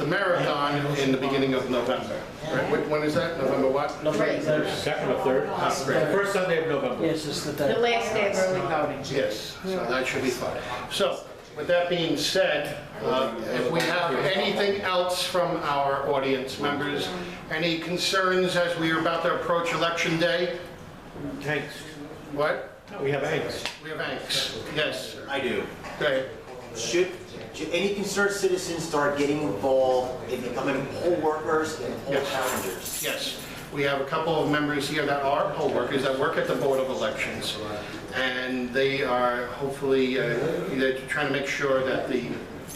the marathon in the beginning of November. Right? When is that? November what? November 2nd or 3rd? Great. The first Sunday of November. Yes, it's the The third. last day of early voting. Yes, so that should be fun. So, with that being said, if we have anything else from our audience members, any concerns as we are about to approach Election Day? Thanks. What? We have eggs. We have angst. Yes, I do. go ahead. Should any concerned citizens start getting involved in becoming poll workers and poll Yes. challengers? Yes, we have a couple of members here that are poll workers that work at the Board of Elections. And they are hopefully, they're trying to make sure that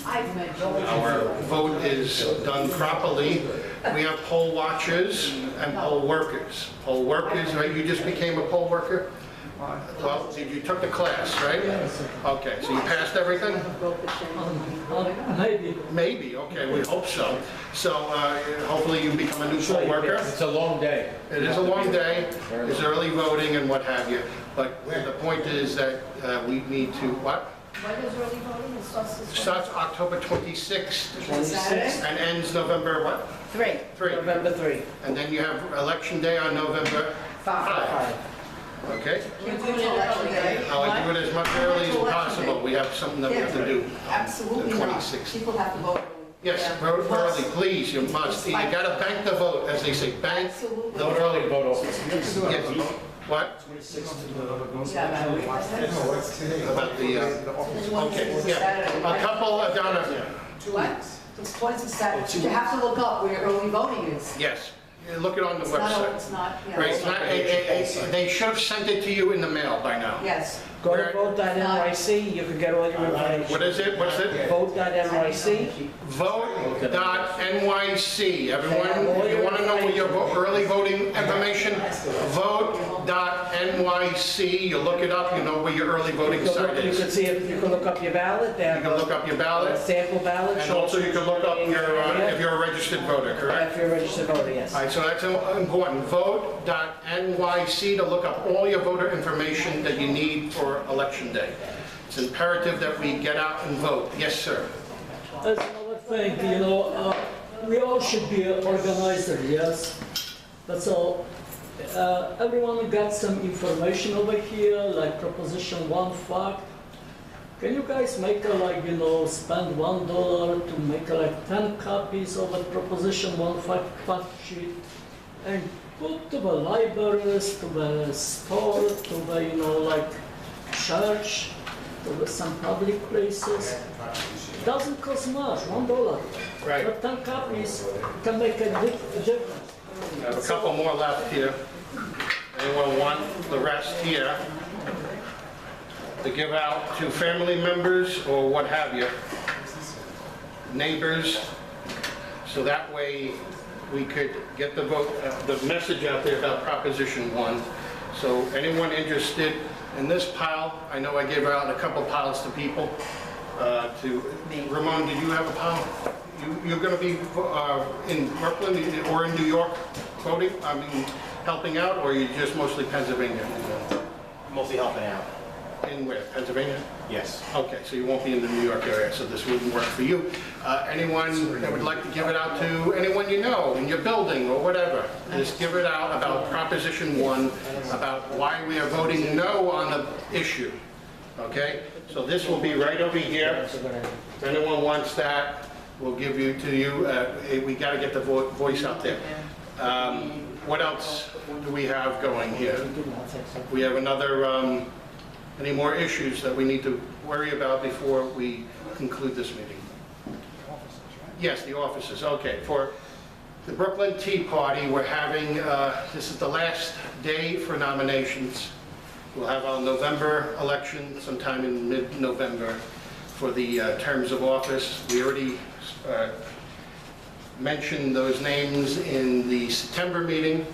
our vote is done properly. We have poll watchers and poll workers. Poll workers, right, you just became a poll worker? Well, you took the class, right? Okay, so you passed everything? Maybe. Maybe, okay, we hope so. So hopefully you become a new poll worker. It's a long day. It is a long day, there's early voting and what have you. But the point is that we need to, what? When is early voting? It starts this Starts October 26th 26th, and ends November what? 3. 3. November 3. And then you have Election Day on November 5. 5. Okay? You're doing election day. I like to do it as much early as possible. We have something that we have to do. Absolutely The not. 26th. People have to vote. Yes, vote early, please, you must. You gotta bank the vote, as they say, bank Absolutely. the Early vote. vote also. Yes. What? About the, okay, yeah. A couple, Donna, What? It's 26 Saturday. You have to look up where early voting is. yes, look it on the It's not, website. it's not, you know, Right, it's it's not, they should have sent it to you in the mail by now. Yes. Go to vote.nyc, you can get all your information. What is it, what's it? Vote.nyc, Vote.nyc, everyone, you want to know what your early voting information? Vote.nyc, you look it up, you know where your early voting site you is. can see, you can look up your ballot, they You have can look up your ballot, sample ballot. and also you can look up your, if you're a registered voter, correct? If you're a registered voter, yes. All right, so that's important. Vote.nyc to look up all your voter information that you need for Election Day. It's imperative that we get out and vote. Yes, sir. As another thing, we all should be organizer, yes? That's all. Everyone got some information over here, like Proposition 1 fact. Can you guys make spend $1 to make 10 copies of a Proposition 1 fact sheet and put to the libraries, to the store, to the, church, to some public places? Doesn't cost much, $1. Right. But 10 copies can make a big difference. We have a couple more left here. Anyone want the rest here to give out to family members or what have you, neighbors, so that way we could get the vote, the message out there about Proposition 1. So anyone interested in this pile, I know I gave out a couple piles to people. Ramon, did you have a pile? You're going to be in Brooklyn or in New York voting, helping out, or are you just mostly Pennsylvania? Mostly helping out. In where, Pennsylvania? Yes. Okay, so you won't be in the New York area, so this wouldn't work for you. Anyone that would like to give it out to anyone you know, in your building or whatever, just give it out about Proposition 1, about why we are voting no on the issue, okay? So this will be right over here. If anyone wants that, we'll give you to you. We got to get the voice out there. What else do we have going here? We have another, any more issues that we need to worry about before we conclude this meeting? Yes, the offices, okay. For the Brooklyn Tea Party, we're having, this is the last day for nominations. We'll have our November election sometime in mid-November for the terms of office. We already mentioned those names in the September meeting,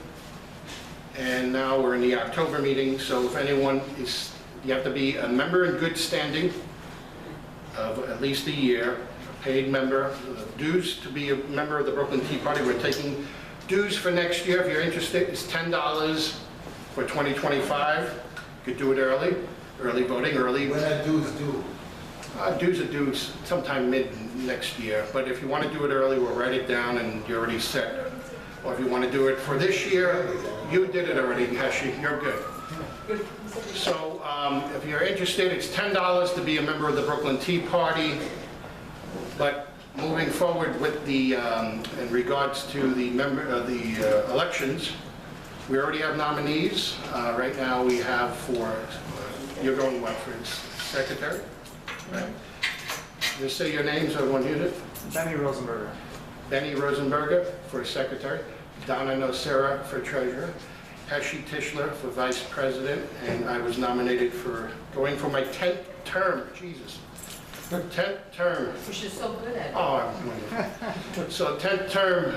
and now we're in the October meeting, so if anyone is, you have to be a member in good standing of at least a year, a paid member, dues to be a member of the Brooklyn Tea Party. We're taking dues for next year. If you're interested, it's $10 for 2025. You could do it early voting, early. When are dues due? Dues are due sometime mid next year, but if you want to do it early, we'll write it down and you're already set. Or if you want to do it for this year, you did it already, Heshi, you're good. So if you're interested, it's $10 to be a member of the Brooklyn Tea Party. But moving forward with the, in regards to the elections, we already have nominees. Right now we have for, you're going what, for secretary? Right. Just say your names, everyone hears it. Benny Rosenberger. Benny Rosenberger for secretary, Donna Nocera for treasurer, Heshi Tischler for vice president, and I was nominated for going for my 10th term, Jesus. 10th term. Which is so good at it. Oh, so 10th term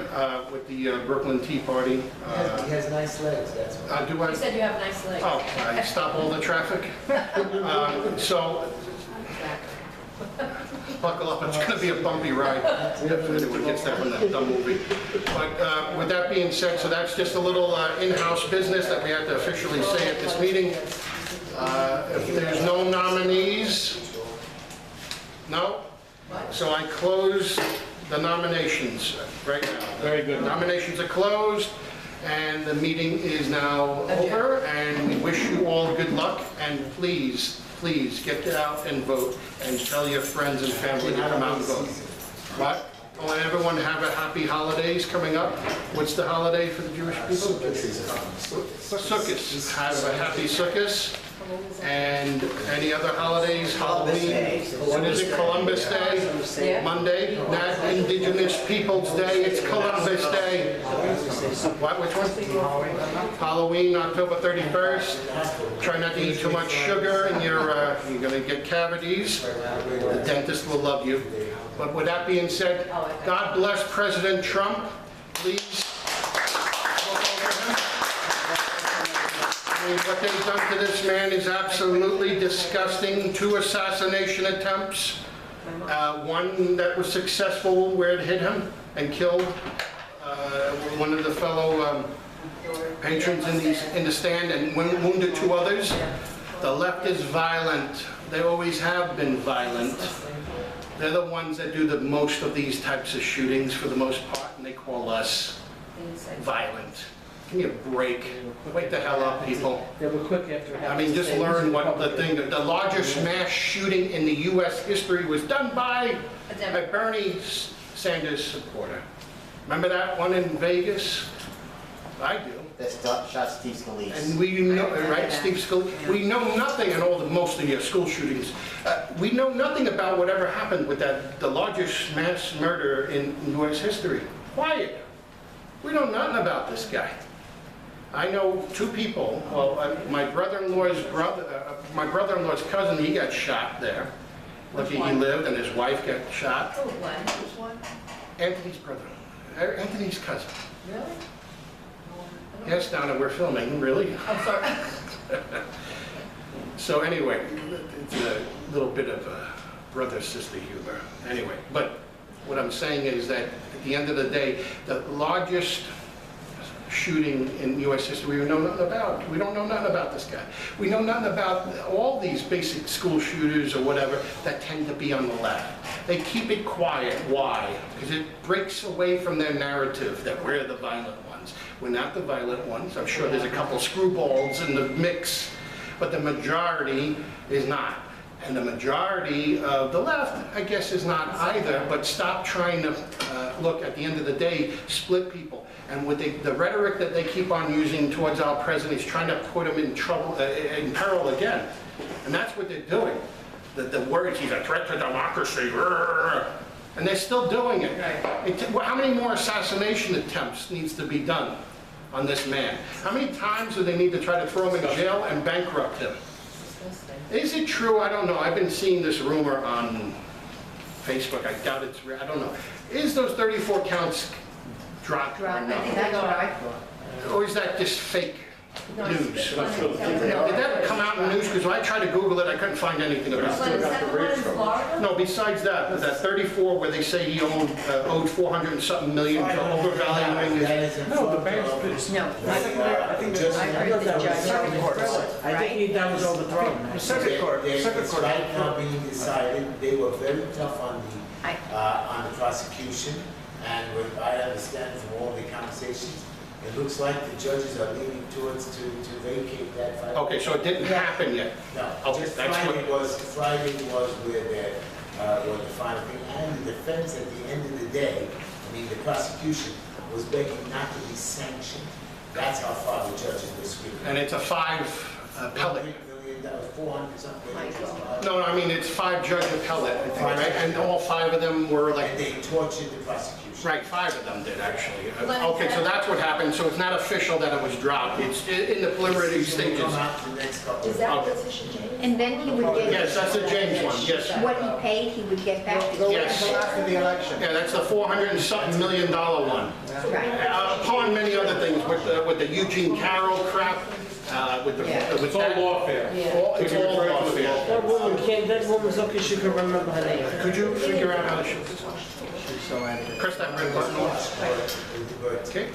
with the Brooklyn Tea Party. He has nice legs, that's why. Do I? You said you have nice legs. Oh, I stop all the traffic? So buckle up, it's going to be a bumpy ride if anyone gets that from the dumb movie. But with that being said, so that's just a little in-house business that we have to officially say at this meeting. If there's no nominees, no? So I close the nominations right now. Very good. Nominations are closed, and the meeting is now over, and we wish you all good luck, and please get out and vote, and tell your friends and family to come out and vote. What? I want everyone to have a happy holidays coming up. What's the holiday for the Jewish people? Sukkot. Have a happy Sukkot. And any other holidays? Columbus Halloween. Day. What is it? Columbus Day? Yeah. Monday? Not Indigenous Peoples Day. It's Columbus Day. What? Which one? Halloween, October 31st. Try not to eat too much sugar, and you're going to get cavities. The dentist will love you. But with that being said, God bless President Trump. Please. What they've done to this man is absolutely disgusting. 2 assassination attempts. One that was successful where it hit him and killed one of the fellow patrons in the stand and wounded 2 others. The left is violent. They always have been violent. They're the ones that do the most of these types of shootings for the most part, and they call us violent. Give me a break. Wake the hell up, people. They were quick after. I mean, just learn what the thing, the largest mass shooting in the U.S. history was done by a Bernie Sanders supporter. Remember that one in Vegas? I do. That's shot Steve Scalise. And we know, right, Steve Scalise? We know nothing in most of your school shootings. We know nothing about whatever happened with the largest mass murder in U.S. history. Quiet. We know nothing about this guy. I know 2 people. Well, my brother-in-law's cousin, he got shot there. Lucky he lived, and his wife got shot. Oh, which one? Anthony's brother, Anthony's cousin. Really? Yes, Donna, we're filming, really? I'm sorry. So anyway, it's a little bit of a brother-sister humor. Anyway, but what I'm saying is that at the end of the day, the largest shooting in U.S. history we know nothing about. We don't know nothing about this guy. We know nothing about all these basic school shooters or whatever that tend to be on the left. They keep it quiet. Why? Because it breaks away from their narrative that we're the violent ones. We're not the violent ones. I'm sure there's a couple screwballs in the mix, but the majority is not. And the majority of the left, I guess, is not either, but stop trying to look, at the end of the day, split people. And with the rhetoric that they keep on using towards our president is trying to put him in trouble, in peril again. And that's what they're doing. The words, he's a threat to democracy, and they're still doing it. How many more assassination attempts needs to be done on this man? How many times do they need to try to throw him in jail and bankrupt him? Is it true? I don't know. I've been seeing this rumor on Facebook. I doubt it's real. I don't know. Is those 34 counts dropped or I think not? that's what I thought. Or is that just fake? news. Now, did that come out in the news? Because when I tried to Google it, I couldn't find anything about But it. is that the one in Florida? No, besides that, that 34 where they say he owed 400 and something million for overvaluing his... That is in No, the front bank's of- been- No. I think just. I heard the judge Circuit court. overthrew it, I think that was overthrown. The circuit court, It's circuit court. right now being decided, they were very tough on I- the prosecution, and what I understand from all the conversations, it looks like the judges are leaning towards to vacate that fight. Okay, so it didn't happen yet. No, Okay, just that's Friday was where the final thing, and the defense at the end of the day, I mean, the prosecution was begging not to be sanctioned. That's how far the judges were screwed. And it's a 5 appellate. $400-something. No, I mean, it's 5 judge appellate, I think, right? And all 5 of them were like... And they tortured the prosecution. Right, 5 of them did, actually. Okay, so that's what happened, so it's not official that it was dropped, it's in the preliminary stages. Come out the next couple Is of that Okay. Letitia James? And then he would get, Yes, that's the James one, yes. what he paid, he would get back to Yes. After the election. Yeah, that's the 400 and something million dollar one. Right. Upon many other things, with the Eugene Carroll crap, with the... Yeah. with It's all that- lawfare. It's all lawfare. That woman came, that woman's lucky she could remember her name. Could you figure out how to shoot this? She's so angry. Press that red button off. But Okay?